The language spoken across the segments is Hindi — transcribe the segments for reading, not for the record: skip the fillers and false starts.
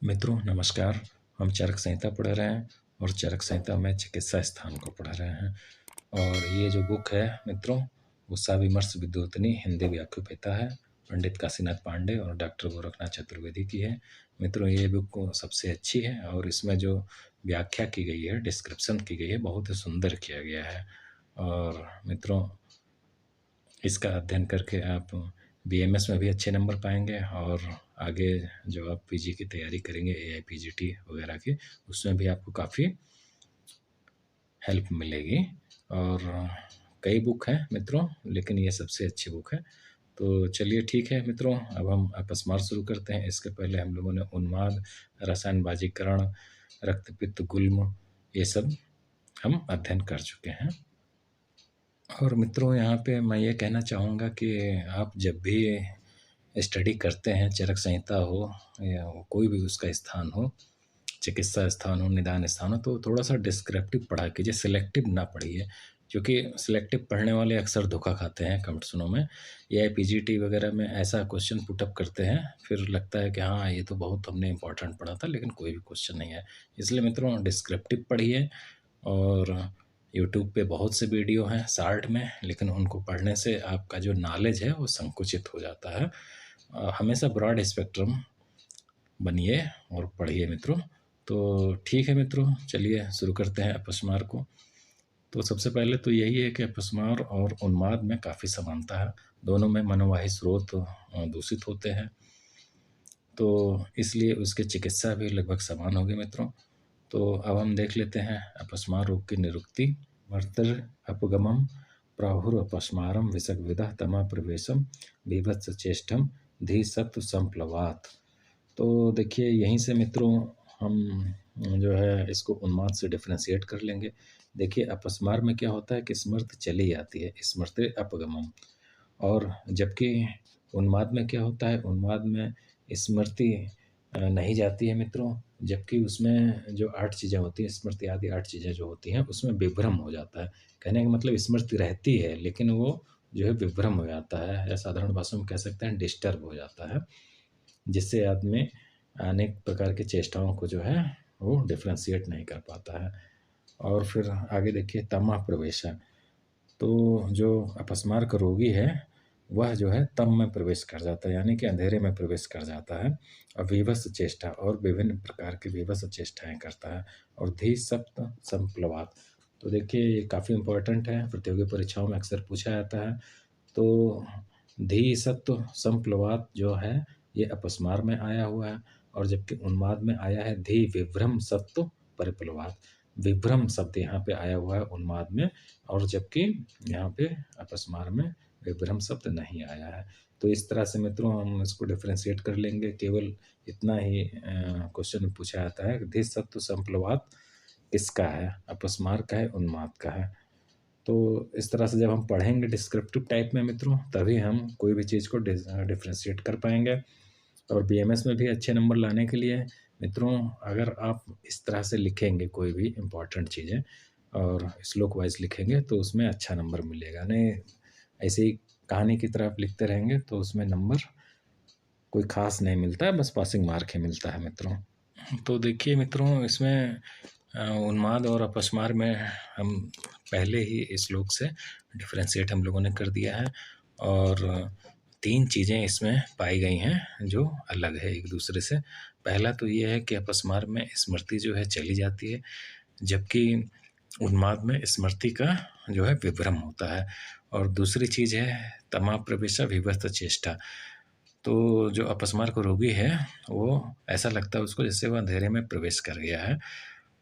मित्रों नमस्कार। हम चरक संहिता पढ़ रहे हैं और चरक संहिता में चिकित्सा स्थान को पढ़ रहे हैं। और ये जो बुक है मित्रों, वो साविमर्श विद्योतनी हिंदी व्याख्यापिता है, पंडित काशीनाथ पांडे और डॉक्टर गोरखनाथ चतुर्वेदी की है। मित्रों ये बुक सबसे अच्छी है और इसमें जो व्याख्या की गई है, डिस्क्रिप्शन की गई है, बहुत ही सुंदर किया गया है। और मित्रों इसका अध्ययन करके आप बीएमएस में भी अच्छे नंबर पाएंगे और आगे जो आप पीजी की तैयारी करेंगे एआईपीजीटी वगैरह की, उसमें भी आपको काफ़ी हेल्प मिलेगी। और कई बुक हैं मित्रों, लेकिन ये सबसे अच्छी बुक है। तो चलिए ठीक है मित्रों, अब हम अपस्मार शुरू करते हैं। इसके पहले हम लोगों ने उन्माद, रसायन बाजीकरण, रक्तपित्त गुल्म, ये सब हम अध्ययन कर चुके हैं। और मित्रों यहाँ पे मैं ये कहना चाहूँगा कि आप जब भी स्टडी करते हैं, चरक संहिता हो या कोई भी उसका स्थान हो, चिकित्सा स्थान हो, निदान स्थान हो, तो थोड़ा सा डिस्क्रिप्टिव पढ़ा कीजिए, सिलेक्टिव ना पढ़िए। क्योंकि सिलेक्टिव पढ़ने वाले अक्सर धोखा खाते हैं कंपटीशनों में या पीजीटी वगैरह में। ऐसा क्वेश्चन पुटअप करते हैं, फिर लगता है कि हाँ ये तो बहुत हमने इंपॉर्टेंट पढ़ा था, लेकिन कोई भी क्वेश्चन नहीं है। इसलिए मित्रों डिस्क्रिप्टिव पढ़िए। और यूट्यूब पे बहुत से वीडियो हैं शार्ट में, लेकिन उनको पढ़ने से आपका जो नॉलेज है वो संकुचित हो जाता है। हमेशा ब्रॉड स्पेक्ट्रम बनिए और पढ़िए मित्रों। तो ठीक है मित्रों, चलिए शुरू करते हैं अपस्मार को। तो सबसे पहले तो यही है कि अपस्मार और उन्माद में काफ़ी समानता है। दोनों में मनोवाही स्रोत दूषित होते हैं, तो इसलिए उसकी चिकित्सा भी लगभग समान होगी मित्रों। तो अब हम देख लेते हैं अपस्मार रोग की निरुक्ति। मर्तर अपगमम प्राहुरपस्मारम विषगविदः तमा प्रवेशम बीभत्स चेष्टम धी सत्व संप्लवात। तो देखिए यहीं से मित्रों हम जो है इसको उन्माद से डिफ्रेंशिएट कर लेंगे। देखिए अपस्मार में क्या होता है कि स्मृति चली जाती है, स्मृति अपगमम। और जबकि उन्माद में क्या होता है, उन्माद में स्मृति नहीं जाती है मित्रों। जबकि उसमें जो 8 चीज़ें होती हैं, स्मृति आदि 8 चीज़ें जो होती हैं, उसमें विभ्रम हो जाता है। कहने का मतलब स्मृति रहती है, लेकिन वो जो है विभ्रम हो जाता है, या साधारण भाषा में कह सकते हैं डिस्टर्ब हो जाता है, जिससे आदमी अनेक प्रकार की चेष्टाओं को जो है वो डिफ्रेंशिएट नहीं कर पाता है। और फिर आगे देखिए तमा प्रवेशा। तो जो अपस्मार का रोगी है वह जो है तम में प्रवेश कर जाता है, यानी कि अंधेरे में प्रवेश कर जाता है। और विवश चेष्टा और विभिन्न प्रकार की विवश चेष्टाएं करता है। और धी सप्त संप्लवात। तो देखिए ये काफ़ी इम्पोर्टेंट है, प्रतियोगी परीक्षाओं में अक्सर पूछा जाता है। तो धी सत्व संप्लवात जो है ये अपस्मार में आया हुआ है, और जबकि उन्माद में आया है धी विभ्रम सत्व परिप्लवात। विभ्रम शब्द यहाँ पे आया हुआ है उन्माद में, और जबकि यहाँ पे अपस्मार में विभ्रम शब्द नहीं आया है। तो इस तरह से मित्रों हम इसको डिफ्रेंशिएट कर लेंगे। केवल इतना ही क्वेश्चन में पूछा जाता है कि धी सत्व संप्लवात किसका है, अपस्मार का है, उन्माद का है। तो इस तरह से जब हम पढ़ेंगे डिस्क्रिप्टिव टाइप में मित्रों, तभी हम कोई भी चीज़ को डिफ्रेंशिएट कर पाएंगे। और बीएमएस में भी अच्छे नंबर लाने के लिए मित्रों, अगर आप इस तरह से लिखेंगे कोई भी इम्पोर्टेंट चीज़ें और श्लोक वाइज लिखेंगे, तो उसमें अच्छा नंबर मिलेगा। नहीं ऐसे ही कहानी की तरह आप लिखते रहेंगे तो उसमें नंबर कोई खास नहीं मिलता है, बस पासिंग मार्क ही मिलता है मित्रों। तो देखिए मित्रों इसमें उन्माद और अपस्मार में हम पहले ही श्लोक से डिफ्रेंशिएट हम लोगों ने कर दिया है। और 3 चीज़ें इसमें पाई गई हैं जो अलग है एक दूसरे से। पहला तो ये है कि अपस्मार में स्मृति जो है चली जाती है, जबकि उन्माद में स्मृति का जो है विभ्रम होता है। और दूसरी चीज़ है तमा प्रवेशा विभक्त चेष्टा। तो जो अपस्मार का रोगी है वो ऐसा लगता है उसको जैसे वह अंधेरे में प्रवेश कर गया है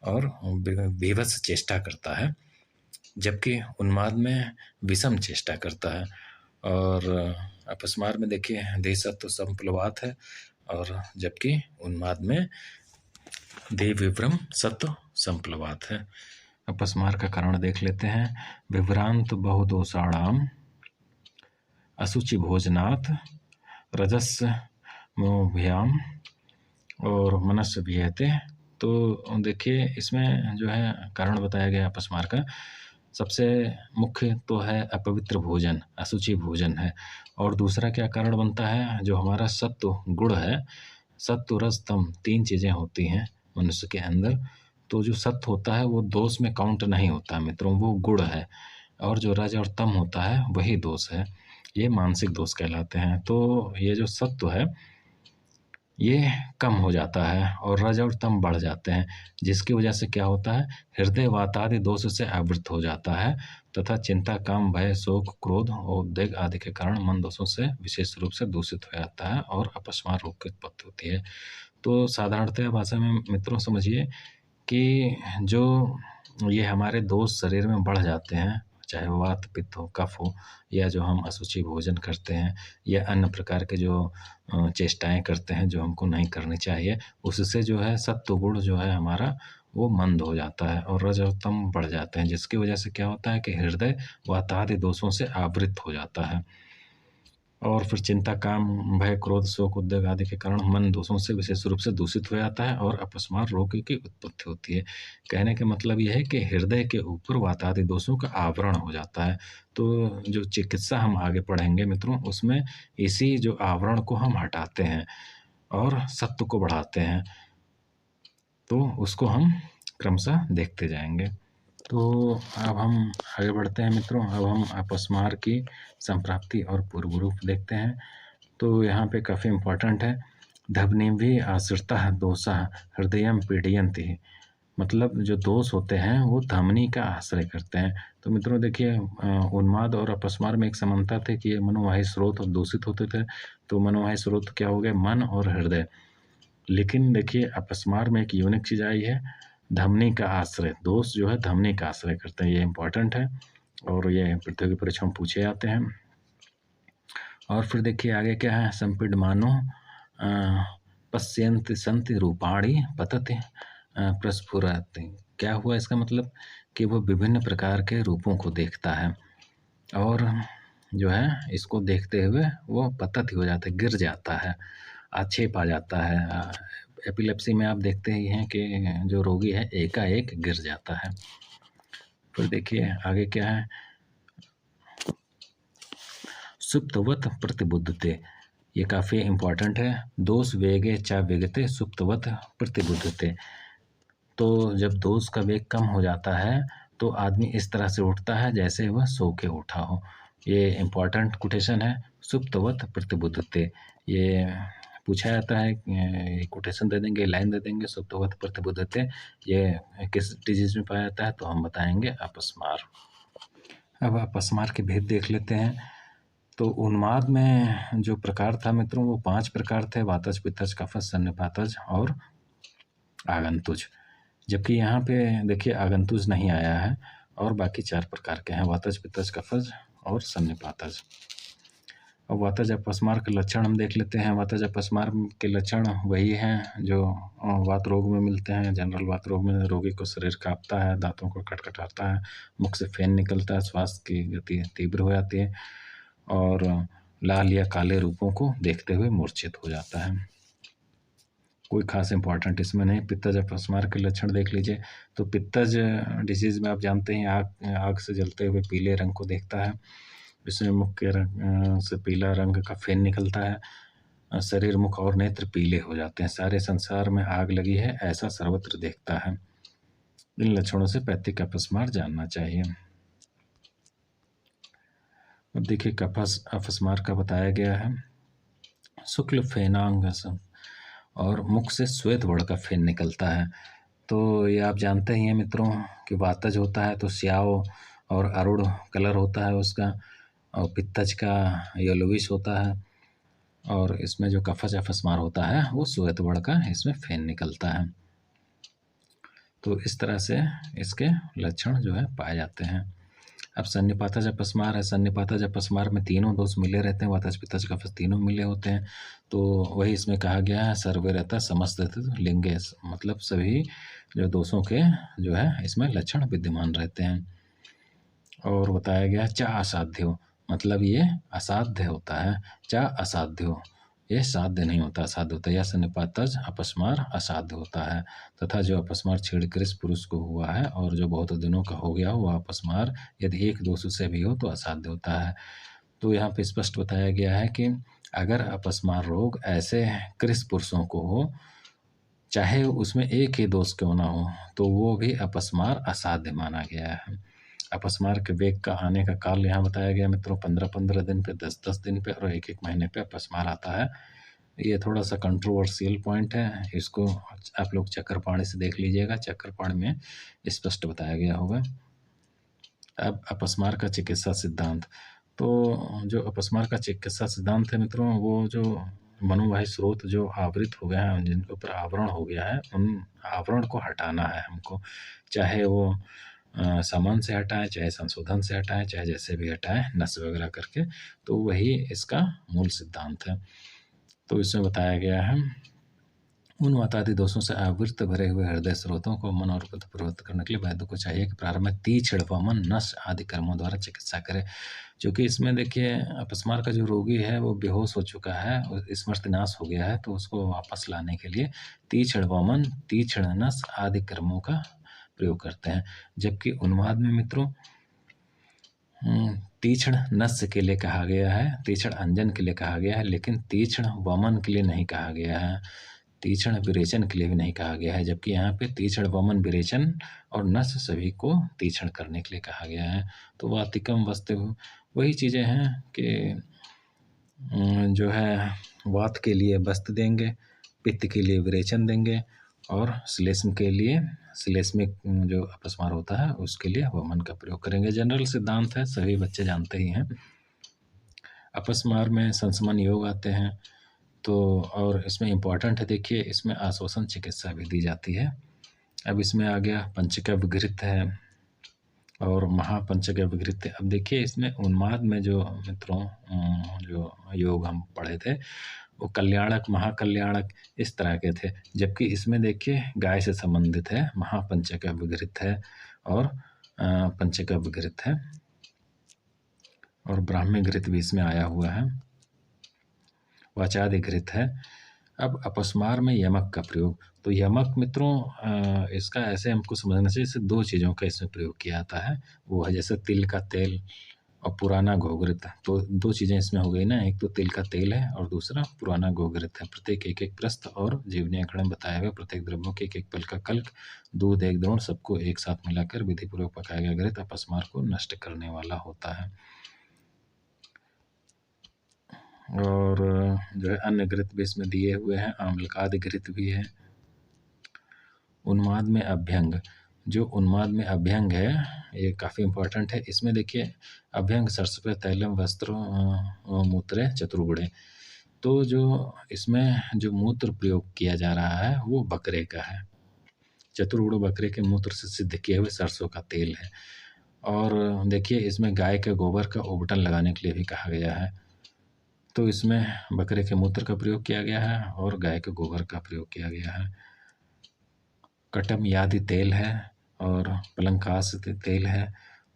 और बेबस चेष्टा करता है, जबकि उन्माद में विषम चेष्टा करता है। और अपस्मार में देखिए देह सत्व संप्लवात है, और जबकि उन्माद में देह विभ्रम सत्व संप्लवात है। अपस्मार का कारण देख लेते हैं। विभ्रांत बहुदोषाणाम असुचि भोजनात् रजस मोभ्याम और मनस्य विहते। तो देखिए इसमें जो है कारण बताया गया अपस्मार का। सबसे मुख्य तो है अपवित्र भोजन, अशुचि भोजन है। और दूसरा क्या कारण बनता है, जो हमारा सत्व गुण है सत्व रज तम 3 चीज़ें होती हैं मनुष्य के अंदर। तो जो सत्व होता है वो दोष में काउंट नहीं होता मित्रों, वो गुण है। और जो रज और तम होता है वही दोष है, ये मानसिक दोष कहलाते हैं। तो ये जो सत्व है ये कम हो जाता है और रज और तम बढ़ जाते हैं, जिसकी वजह से क्या होता है, हृदय वातादि दोष से आवृत हो जाता है तथा चिंता, काम, भय, शोक, क्रोध और उद्वेग आदि के कारण मन दोषों से विशेष रूप से दूषित हो जाता है और अपस्मार रोग की उत्पत्ति होती है। तो साधारणतः भाषा में मित्रों समझिए कि जो ये हमारे दोष शरीर में बढ़ जाते हैं, चाहे वो वात, पित्त हो, कफ हो, या जो हम अशुचि भोजन करते हैं या अन्य प्रकार के जो चेष्टाएँ करते हैं जो हमको नहीं करनी चाहिए, उससे जो है सत्व गुण जो है हमारा वो मंद हो जाता है और रज और तम बढ़ जाते हैं, जिसकी वजह से क्या होता है कि हृदय वातादि दोषों से आवृत हो जाता है और फिर चिंता, काम, भय, क्रोध, शोक, उद्वेग आदि के कारण मन दोषों से विशेष रूप से दूषित हो जाता है और अपस्मार रोग की उत्पत्ति होती है। कहने का मतलब यह है कि हृदय के ऊपर वातादि दोषों का आवरण हो जाता है। तो जो चिकित्सा हम आगे पढ़ेंगे मित्रों, उसमें इसी जो आवरण को हम हटाते हैं और सत्व को बढ़ाते हैं, तो उसको हम क्रमशः देखते जाएंगे। तो अब हम आगे बढ़ते हैं मित्रों। अब हम अपस्मार की संप्राप्ति और पूर्व रूप देखते हैं। तो यहाँ पे काफ़ी इम्पोर्टेंट है, धवनिभि आश्रिता दोषा हृदयम पीडयन्ति। मतलब जो दोष होते हैं वो धमनी का आश्रय करते हैं। तो मित्रों देखिए, उन्माद और अपस्मार में एक समानता थी कि ये मनोवाही स्रोत और दूषित होते थे। तो मनोवाही स्रोत क्या हो गए, मन और हृदय। लेकिन देखिए अपस्मार में एक यूनिक चीज़ आई है, धमनी का आश्रय। दोष जो है धमनी का आश्रय करते हैं, ये इम्पोर्टेंट है और ये प्रतियोगी परीक्षा में पूछे जाते हैं। और फिर देखिए आगे क्या है, संपीडमानो पश्यन्ति सन्ति रूपाणि पतति प्रस्फुरति। क्या हुआ इसका मतलब कि वो विभिन्न प्रकार के रूपों को देखता है और जो है इसको देखते हुए वो पतति हो जाता है, गिर जाता है, आक्षेप आ जाता है। एपिलेप्सी में आप देखते ही हैं कि जो रोगी है एकाएक गिर जाता है। फिर देखिए आगे क्या है, सुप्तवत प्रतिबुद्धते। ये काफ़ी इम्पॉर्टेंट है, दोष वेगे चा वेगते सुप्तवत प्रतिबुद्धते। तो जब दोष का वेग कम हो जाता है तो आदमी इस तरह से उठता है जैसे वह सो के उठा हो। ये इम्पॉर्टेंट कोटेशन है, सुप्तवत प्रतिबुद्धते। ये पूछा जाता है, कोटेशन दे देंगे, लाइन दे देंगे, सुप्तवत प्रतिबुद्धते ये किस डिजीज में पाया जाता है, तो हम बताएंगे अपस्मार। अब अपस्मार के भेद देख लेते हैं। तो उन्माद में जो प्रकार था मित्रों वो 5 प्रकार थे, वातज, पित्तज, कफज, सन्निपातज और आगंतुज। जबकि यहाँ पे देखिए आगंतुज नहीं आया है और बाकी 4 प्रकार के हैं, वातज, पित्तज, कफज और सन्निपातज। अब वातज अपस्मार के लक्षण हम देख लेते हैं। वातज अपस्मार के लक्षण वही हैं जो वात रोग में मिलते हैं। जनरल वात रोग में रोगी को शरीर कांपता है, दांतों को खटखटाता है, मुख से फेन निकलता है, श्वास की गति तीव्र हो जाती है और लाल या काले रूपों को देखते हुए मूर्छित हो जाता है। कोई खास इंपॉर्टेंट इसमें नहीं। पित्तज अपस्मार के लक्षण देख लीजिए। तो पित्तज डिजीज में आप जानते हैं आग से जलते हुए पीले रंग को देखता है, इसमें मुख के रंग से पीला रंग का फेन निकलता है, शरीर, मुख और नेत्र पीले हो जाते हैं, सारे संसार में आग लगी है ऐसा सर्वत्र देखता है। इन लक्षणों से पैथिक अपस्मार जानना चाहिए। अब देखिए कफस अपस्मार का बताया गया है, शुक्ल फेनांग और मुख से श्वेत वर्ण का फेन निकलता है। तो ये आप जानते ही हैं मित्रों कि वातज होता है तो स्याव और अरुण कलर होता है उसका, और पित्तज का येलोविश होता है, और इसमें जो कफज अपस्मार होता है वो श्वेत वर्ण का इसमें फेन निकलता है। तो इस तरह से इसके लक्षण जो है पाए जाते हैं। अब सन्निपातज अपस्मार है। सन्निपातज अपस्मार में तीनों दोष मिले रहते हैं, वातज, पित्तज, कफज तीनों मिले होते हैं। तो वही इसमें कहा गया है, सर्वे रहता समस्त लिंगे, मतलब सभी जो दोषों के जो है इसमें लक्षण विद्यमान रहते हैं। और बताया गया चा असाध्यो, मतलब ये असाध्य होता है। चा असाध्यो, ये साध्य नहीं होता, असाध्य होता है। या सन्निपातज अपस्मार असाध्य होता है। तथा जो अपस्मार छेड़कृष पुरुष को हुआ है और जो बहुत दिनों का हो गया हो वह अपस्मार यदि एक दोष से भी हो तो असाध्य होता है। तो यहाँ पे स्पष्ट बताया गया है कि अगर अपस्मार रोग ऐसे कृष पुरुषों को हो, चाहे उसमें एक ही दोष क्यों ना हो, तो वो भी अपस्मार असाध्य माना गया है। अपस्मार के वेग का आने का काल यहाँ बताया गया मित्रों, 15-15 दिन पे, 10-10 दिन पे और 1-1 महीने पे अपस्मार आता है। ये थोड़ा सा कंट्रोवर्शियल पॉइंट है, इसको आप लोग चक्रपाणी से देख लीजिएगा, चक्रपाणी में स्पष्ट बताया गया होगा। अब अपस्मार का चिकित्सा सिद्धांत, तो जो अपस्मार का चिकित्सा सिद्धांत है मित्रों, वो जो मनोवाही स्रोत जो आवृत हो गए हैं, जिनके ऊपर आवरण हो गया है, उन आवरण को हटाना है हमको, चाहे वो सामान से हटाएं, चाहे संशोधन से हटाएं, चाहे जैसे भी हटाएं, नस वगैरह करके, तो वही इसका मूल सिद्धांत है। तो इसमें बताया गया है, उन वातादि दोषों से आवृत भरे हुए हृदय स्रोतों को मन और बुद्ध प्रवृत्त करने के लिए वैद्य को चाहिए कि प्रारंभ में तीक्ष्ण वमन, नस आदि कर्मों द्वारा चिकित्सा करे। क्योंकि इसमें देखिए अपस्मार का जो रोगी है वो बेहोश हो चुका है, स्मृतिनाश हो गया है, तो उसको वापस लाने के लिए तीक्ष्ण वमन, तीक्ष्ण नस आदि कर्मों का प्रयोग करते हैं। जबकि उन्माद में मित्रों तीक्ष्ण नस के लिए कहा गया है, तीक्ष्ण अंजन के लिए कहा गया है, लेकिन तीक्ष्ण वमन के लिए नहीं कहा गया है, तीक्ष्ण विरेचन के लिए भी नहीं कहा गया है। जबकि यहाँ पे तीक्ष्ण वमन, विरेचन और नस सभी को तीक्ष्ण करने के लिए कहा गया है। तो वातिकम वस्तु वही चीज़ें हैं कि जो है वात के लिए वस्त देंगे, पित्त के लिए विरेचन देंगे और श्लेष्म के लिए, श्लेष्मिक जो अपस्मार होता है उसके लिए वमन का प्रयोग करेंगे। जनरल सिद्धांत है, सभी बच्चे जानते ही हैं। अपस्मार में संसमन योग आते हैं, तो और इसमें इम्पॉर्टेंट है, देखिए इसमें आश्वासन चिकित्सा भी दी जाती है। अब इसमें आ गया पंचका विघृत है और महापंचका विघृत है। अब देखिए इसमें उन्माद में जो मित्रों जो योग हम पढ़े थे वो कल्याणक, महाकल्याणक इस तरह के थे, जबकि इसमें देखिए गाय से संबंधित है, महापंचका विघृत है और पंचका विघृत है और ब्राह्मी घृत भी इसमें आया हुआ है, वाचादि घृत है। अब अपस्मार में यमक का प्रयोग, तो यमक मित्रों इसका ऐसे हमको समझना चाहिए, जैसे दो चीज़ों का इसमें प्रयोग किया जाता है, वो है जैसे तिल का तेल और पुराना घोघृत। तो दो चीज़ें इसमें हो गई ना, एक तो तिल का तेल है और दूसरा पुराना घोघृत है। प्रत्येक एक एक प्रस्थ और जीवनी अखड़ में बताए हुए प्रत्येक द्रव्यों के एक एक पल का कल्क, दूध एक द्रोण, सबको एक साथ मिलाकर विधिपूर्वक पकाया गया घृत अपस्मार को नष्ट करने वाला होता है। और जो है अन्य घृत भी इसमें दिए हुए हैं, आम्लकादि घृत भी है। उन्माद में अभ्यंग, जो उन्माद में अभ्यंग है ये काफ़ी इम्पोर्टेंट है। इसमें देखिए अभ्यंग सरसपे तैलम वस्त्र मूत्रे चतुर्गुणे, तो जो इसमें जो मूत्र प्रयोग किया जा रहा है वो बकरे का है, चतुर्गुण बकरे के मूत्र से सिद्ध किए हुए सरसों का तेल है। और देखिए इसमें गाय के गोबर का ओबटन लगाने के लिए भी कहा गया है, तो इसमें बकरे के मूत्र का प्रयोग किया गया है और गाय के गोबर का प्रयोग किया गया है। कटम यादि तेल है और पलंकास तेल है।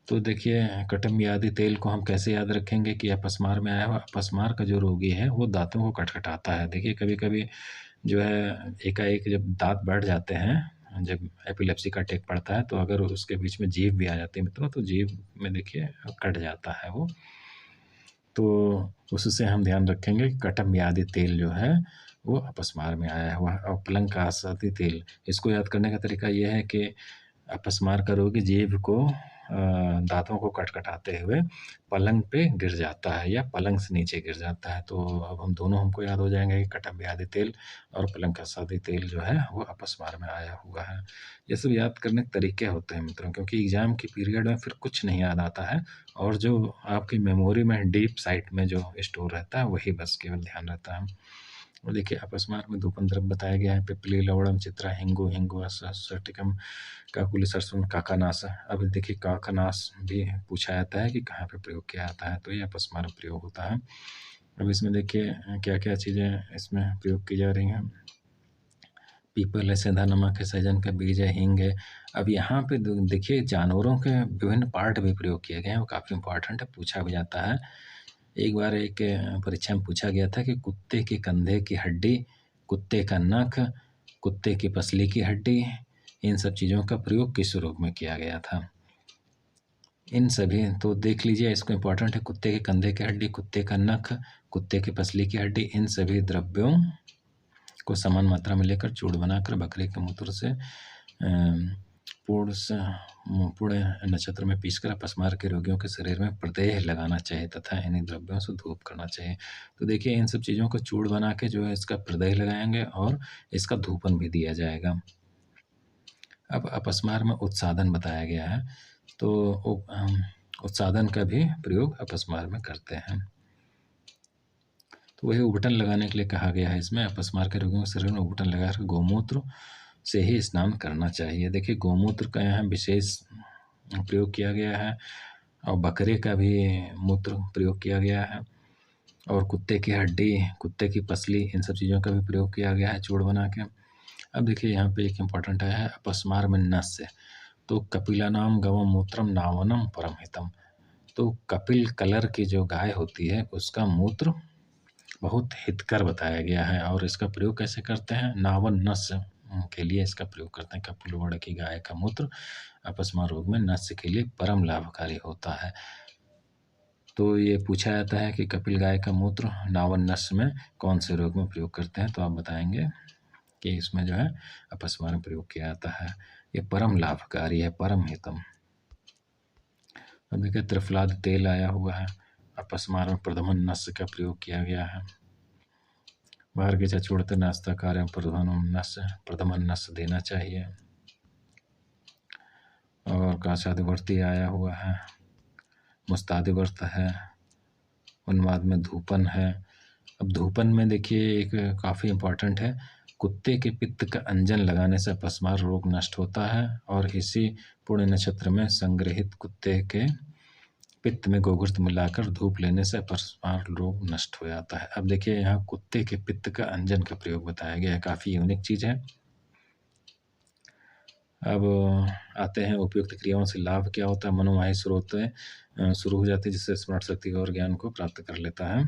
तो देखिए कटम यादि तेल को हम कैसे याद रखेंगे कि अपस्मार में आया हुआ, अपस्मार का जो रोगी है वो दांतों को खटखटाता है। देखिए कभी कभी जो है एकाएक जब दांत बैठ जाते हैं, जब एपिलेप्सी का अटैक पड़ता है, तो अगर उसके बीच में जीभ भी आ जाती है मित्रों, तो जीभ में देखिए कट जाता है वो, तो उससे हम ध्यान रखेंगे कि कटम यादि तेल जो है वो अपस्मार में आया हुआ है। और पलंग का आसादी तेल, इसको याद करने का तरीका ये है कि अपस्मार का रोगी जीभ को दांतों को कटकटाते हुए पलंग पे गिर जाता है या पलंग से नीचे गिर जाता है। तो अब हम दोनों हमको याद हो जाएंगे कि कटम यादि तेल और पलंग का आसादी तेल जो है वो अपस्मार में आया हुआ है। ये सब याद करने के तरीके होते हैं मित्रों, क्योंकि एग्जाम की पीरियड में फिर कुछ नहीं याद आता है और जो आपकी मेमोरी में डीप साइट में जो स्टोर रहता है वही बस केवल ध्यान रहता है। और देखिए अपस्मार में 2 द्रव्य बताया गया है, पिप्पली, लवणम, चित्रा, हिंगु, हिंगु सर्टिकम, काकुली, सरसों, काकानास। अब देखिए काकानास भी पूछा जाता है कि कहाँ पे प्रयोग किया जाता है, तो ये अपस्मार में प्रयोग होता है। अब इसमें देखिए क्या क्या चीज़ें इसमें प्रयोग की जा रही हैं, पीपल है, सेंधा नमक है, सहजन का बीज है, हींग है। अब यहाँ पे देखिए जानवरों के विभिन्न पार्ट भी प्रयोग किए गए हैं, वो काफ़ी इंपॉर्टेंट है, पूछा भी जाता है। एक बार एक परीक्षा में पूछा गया था कि कुत्ते के कंधे की हड्डी, कुत्ते का नख, कुत्ते की पसली की हड्डी, इन सब चीज़ों का प्रयोग किस रूप में किया गया था। इन सभी तो देख लीजिए, इसको इम्पोर्टेंट है, कुत्ते के कंधे की हड्डी, कुत्ते का नख, कुत्ते की पसली की हड्डी, इन सभी द्रव्यों को समान मात्रा में लेकर चूर्ण बनाकर बकरे के मूत्र से पूर्ण नक्षत्र में पीसकर अपस्मार के रोगियों के शरीर में प्रदेह लगाना चाहिए तथा इन्हीं द्रव्यों से धूप करना चाहिए। तो देखिए, इन सब चीज़ों को चूर्ण बना के जो है इसका प्रदेह लगाएंगे और इसका धूपन भी दिया जाएगा। अब अपस्मार में उत्साधन बताया गया है, तो उत्साधन का भी प्रयोग अपस्मार में करते हैं। तो वही उबटन लगाने के लिए कहा गया है इसमें। अपस्मार के रोगियों के शरीर में उबटन लगाकर गौमूत्र से ही स्नान करना चाहिए। देखिए, गौमूत्र का यहाँ विशेष प्रयोग किया गया है और बकरे का भी मूत्र प्रयोग किया गया है और कुत्ते की हड्डी, कुत्ते की पसली, इन सब चीज़ों का भी प्रयोग किया गया है चूर्ण बना के। अब देखिए, यहाँ पे एक इम्पॉर्टेंट है अपस्मार में नस्य, तो कपिलानाम गवम मूत्रम नावनम परमहितम। तो कपिल कलर की जो गाय होती है उसका मूत्र बहुत हितकर बताया गया है और इसका प्रयोग कैसे करते हैं, नावन नस्य के लिए इसका प्रयोग करते हैं। कपिलवड़ की गाय का मूत्र अपस्मार रोग में नस्य के लिए परम लाभकारी होता है। तो ये पूछा जाता है कि कपिल गाय का मूत्र नावन नस्य में कौन से रोग में प्रयोग करते हैं, तो आप बताएंगे कि इसमें जो है अपस्मार में प्रयोग किया जाता है। ये परम लाभकारी है, परम हितम। अब देखिए, त्रिफलाद तेल आया हुआ है, अपस्मार में प्रथमन नस्य का प्रयोग किया गया है। बाहर के चूड़ते नाश्ता कार्य प्रथमन नस्य देना चाहिए। और काशादिवर्ती आया हुआ है, मुस्तादिवर्त है, उन्माद में धूपन है। अब धूपन में देखिए एक काफ़ी इम्पॉर्टेंट है, कुत्ते के पित्त का अंजन लगाने से अपस्मार रोग नष्ट होता है और इसी पुण्य नक्षत्र में संग्रहित कुत्ते के पित्त में गोघृत मिलाकर धूप लेने से अपस्मार रोग नष्ट हो जाता है। अब देखिए, यहाँ कुत्ते के पित्त का अंजन का प्रयोग बताया गया है, काफ़ी यूनिक चीज़ है। अब आते हैं उपयुक्त क्रियाओं से लाभ क्या होता है। मनोवाही स्रोत शुरू हो जाती है जिससे स्मरण शक्ति और ज्ञान को प्राप्त कर लेता है।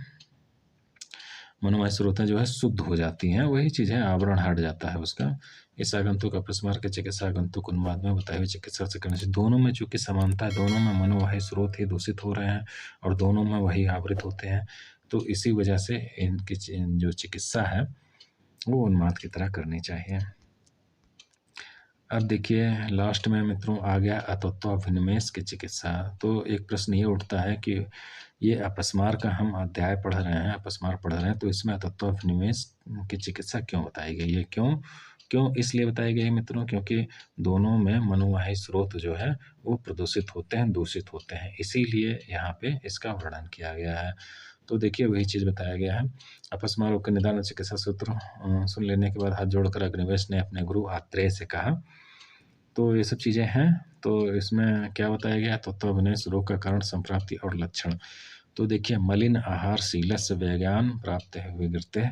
मनोवाही स्रोतें जो है शुद्ध हो जाती हैं, वही चीज़ है, आवरण हट जाता है उसका। इस आगंतुक अपस्मार के चिकित्सा आगंतुक उन्माद में बताई हुई चिकित्सा से करने से दोनों में चूंकि समानता है, दोनों में मनोवाही स्रोत ही दूषित हो रहे हैं और दोनों में वही आवृत होते हैं, तो इसी वजह से इनकी जो चिकित्सा है वो उन्माद की तरह करनी चाहिए। अब देखिए, लास्ट में मित्रों आ गया अतत्वाभिनिवेश की चिकित्सा। तो एक प्रश्न ये उठता है कि ये अपस्मार का हम अध्याय पढ़ रहे हैं, अपस्मार पढ़ रहे हैं, तो इसमें अतत्वाभिनिवेश की चिकित्सा क्यों बताई गई है? क्यों इसलिए बताई गई मित्रों, क्योंकि दोनों में मनोवाही स्रोत जो है वो प्रदूषित होते हैं, दूषित होते हैं, इसीलिए यहाँ पे इसका वर्णन किया गया है। तो देखिए, वही चीज़ बताया गया है। अपस्मार रोग के निदान चिकित्सा सूत्र सुन लेने के बाद हाथ जोड़कर अग्निवेश ने अपने गुरु आत्रेय से कहा। तो ये सब चीज़ें हैं। तो इसमें क्या बताया गया, तत्वाभिनिवेश रोग का कारण, संप्राप्ति और लक्षण। तो देखिए, मलिन आहार शीलस्य वैज्ञान प्राप्त है विगृते।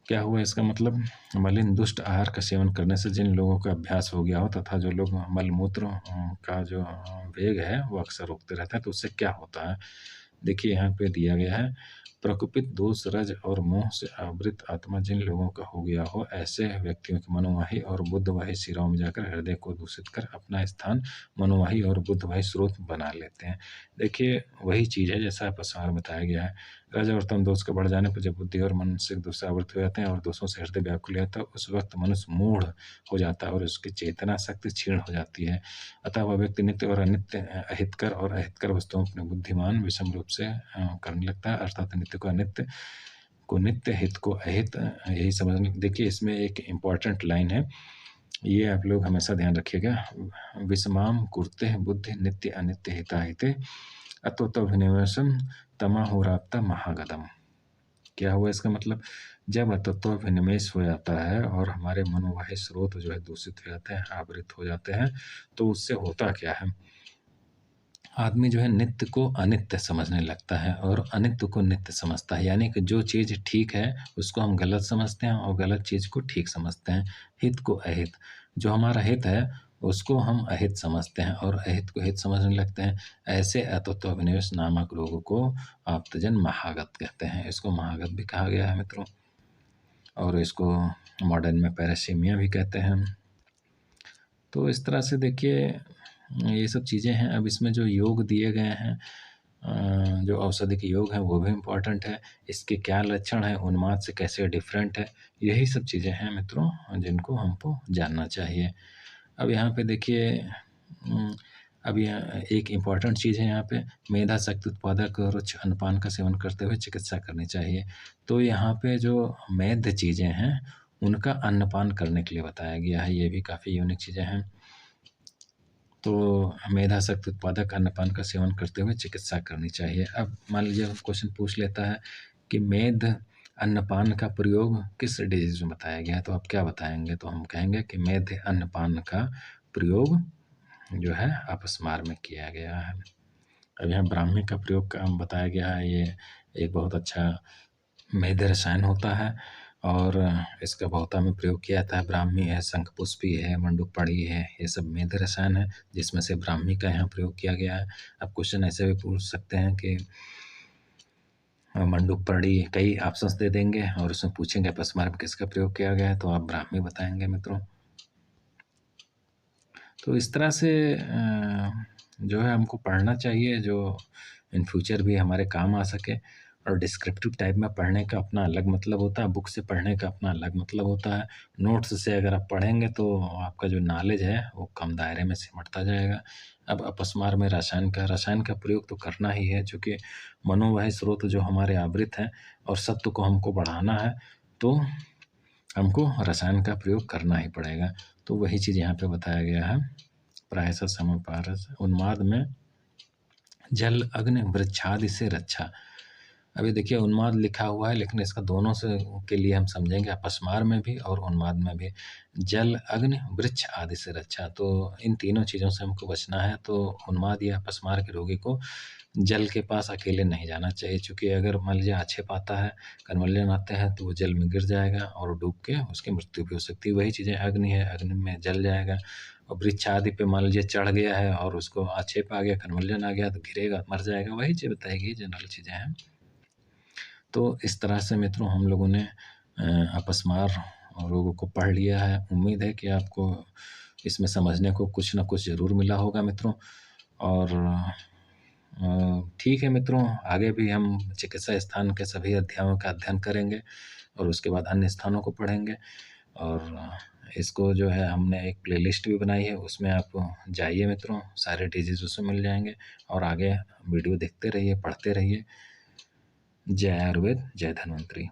क्या हुआ इसका मतलब, मलिन दुष्ट आहार का सेवन करने से जिन लोगों का अभ्यास हो गया हो तथा जो लोग मलमूत्र का जो वेग है वो अक्सर रोकते रहते हैं, तो उससे क्या होता है। देखिए, यहाँ पे दिया गया है, प्रकुपित दोष रज और मोह से आवृत आत्मा जिन लोगों का हो गया हो, ऐसे व्यक्तियों के मनोवाही और बुद्धवाही शिराओं में जाकर हृदय को दूषित कर अपना स्थान मनोवाही और बुद्धवाही स्रोत बना लेते हैं। देखिए, वही चीज़ है जैसा अपस्मार बताया गया है। रज और तम दोष का बढ़ जाने पर जब बुद्धि और मानसिक दोष आवृत हो जाते हैं और दोषों से हृदय व्याकुल हो जाता है, उस वक्त मनुष्य मूढ़ हो जाता है और उसकी चेतना शक्ति क्षीण हो जाती है। अतः वह व्यक्ति नित्य और अनित्य, अहितकर और अहितकर वस्तुओं अपने बुद्धिमान विषम रूप से करने लगता है, अर्थात नित्य को अनित्य, को नित्य, हित को अहित, यही समझने। देखिए, इसमें एक इम्पॉर्टेंट लाइन है, ये आप लोग हमेशा ध्यान रखिएगा, विषमाम कुर्ते बुद्धि नित्य अनित्य हिताहिते अतोत्वभिनिवेशम तमाहुराप्ता महागदम। क्या हुआ इसका मतलब, जब अतत्वाभिनिवेश हो जाता है और हमारे मनोवाही स्रोत जो है दूषित हो जाते हैं, आवृत हो जाते हैं, तो उससे होता क्या है, आदमी जो है नित्य को अनित्य समझने लगता है और अनित्य को नित्य समझता है। यानी कि जो चीज़ ठीक है उसको हम गलत समझते हैं और गलत चीज़ को ठीक समझते हैं। हित को अहित, जो हमारा हित है उसको हम अहित समझते हैं और अहित को हित समझने लगते हैं। ऐसे अतत्वाभिनिवेश नामक रोग को आप्तजन महागत कहते हैं। इसको महागत भी कहा गया है मित्रों, और इसको मॉडर्न में पैरासीमिया भी कहते हैं। तो इस तरह से देखिए, ये सब चीज़ें हैं। अब इसमें जो योग दिए गए हैं, जो औषधि के योग हैं वो भी इम्पोर्टेंट है। इसके क्या लक्षण हैं, उन्माद से कैसे डिफरेंट है, यही सब चीज़ें हैं मित्रों जिनको हमको जानना चाहिए। अब यहाँ पे देखिए, अब यहाँ एक इम्पॉर्टेंट चीज़ है यहाँ पे, मेधा शक्ति उत्पादक और उच्च अन्नपान का सेवन करते हुए चिकित्सा करनी चाहिए। तो यहाँ पे जो मेद चीज़ें हैं, उनका अन्नपान करने के लिए बताया गया है। ये भी काफ़ी यूनिक चीज़ें हैं। तो मेधा शक्ति उत्पादक अन्नपान का सेवन करते हुए चिकित्सा करनी चाहिए। अब मान लीजिए क्वेश्चन पूछ लेता है कि मेद अन्नपान का प्रयोग किस डिजीज में बताया गया है, तो आप क्या बताएंगे? तो हम कहेंगे कि मेद अन्नपान का प्रयोग जो है अपस्मार में किया गया है। अब यहाँ ब्राह्मी का प्रयोग का बताया गया है। ये एक बहुत अच्छा मेद रसायन होता है और इसका बहुता में प्रयोग किया जाता है। ब्राह्मी है, शंखपुष्पी है, मंडूकपड़ी है, ये सब मेद रसायन है जिसमें से ब्राह्मी का यहाँ प्रयोग किया गया है। अब क्वेश्चन ऐसे भी पूछ सकते हैं कि मंडूकपड़ी, कई ऑप्शंस दे देंगे और उसमें पूछेंगे अपस्मार में किसका प्रयोग किया गया है, तो आप ब्राह्मी बताएंगे मित्रों। तो इस तरह से जो है हमको पढ़ना चाहिए, जो इन फ्यूचर भी हमारे काम आ सके। और डिस्क्रिप्टिव टाइप में पढ़ने का अपना अलग मतलब होता है, बुक से पढ़ने का अपना अलग मतलब होता है। नोट्स से अगर आप पढ़ेंगे तो आपका जो नॉलेज है वो कम दायरे में सिमटता जाएगा। अब अपस्मार में रसायन का प्रयोग तो करना ही है, चूँकि मनोवाही स्रोत जो हमारे आवृत हैं और सत्व को हमको बढ़ाना है, तो हमको रसायन का प्रयोग करना ही पड़ेगा। तो वही चीज़ यहाँ पे बताया गया है। प्रायशः समपारस उन्माद में जल अग्नि वृक्षादि से रक्षा। अभी देखिए उन्माद लिखा हुआ है, लेकिन इसका दोनों से के लिए हम समझेंगे, अपस्मार में भी और उन्माद में भी। जल अग्नि वृक्ष आदि से रक्षा, तो इन तीनों चीज़ों से हमको बचना है। तो उन्माद या अपस्मार के रोगी को जल के पास अकेले नहीं जाना चाहिए, चूँकि अगर मान लीजिए आक्षेप आता है, कन्वल्जन आते हैं, तो वो जल में गिर जाएगा और डूब के उसकी मृत्यु भी हो सकती है। वही चीज़ें अग्नि है, अग्नि में जल जाएगा। और वृक्ष आदि पे मान लीजिए चढ़ गया है और उसको आक्षेप आ गया, कन्वल्जन आ गया, तो गिरेगा, मर जाएगा। वही चीज़ बताई गई, जनरल चीज़ें हैं। तो इस तरह से मित्रों हम लोगों ने अपस्मार रोगों को पढ़ लिया है। उम्मीद है कि आपको इसमें समझने को कुछ न कुछ ज़रूर मिला होगा मित्रों। और ठीक है मित्रों, आगे भी हम चिकित्सा स्थान के सभी अध्यायों का अध्ययन करेंगे और उसके बाद अन्य स्थानों को पढ़ेंगे। और इसको जो है हमने एक प्लेलिस्ट भी बनाई है, उसमें आप जाइए मित्रों, सारे डिजीज़ उसमें मिल जाएंगे। और आगे वीडियो देखते रहिए, पढ़ते रहिए। जय आयुर्वेद, जय धन्वंतरी।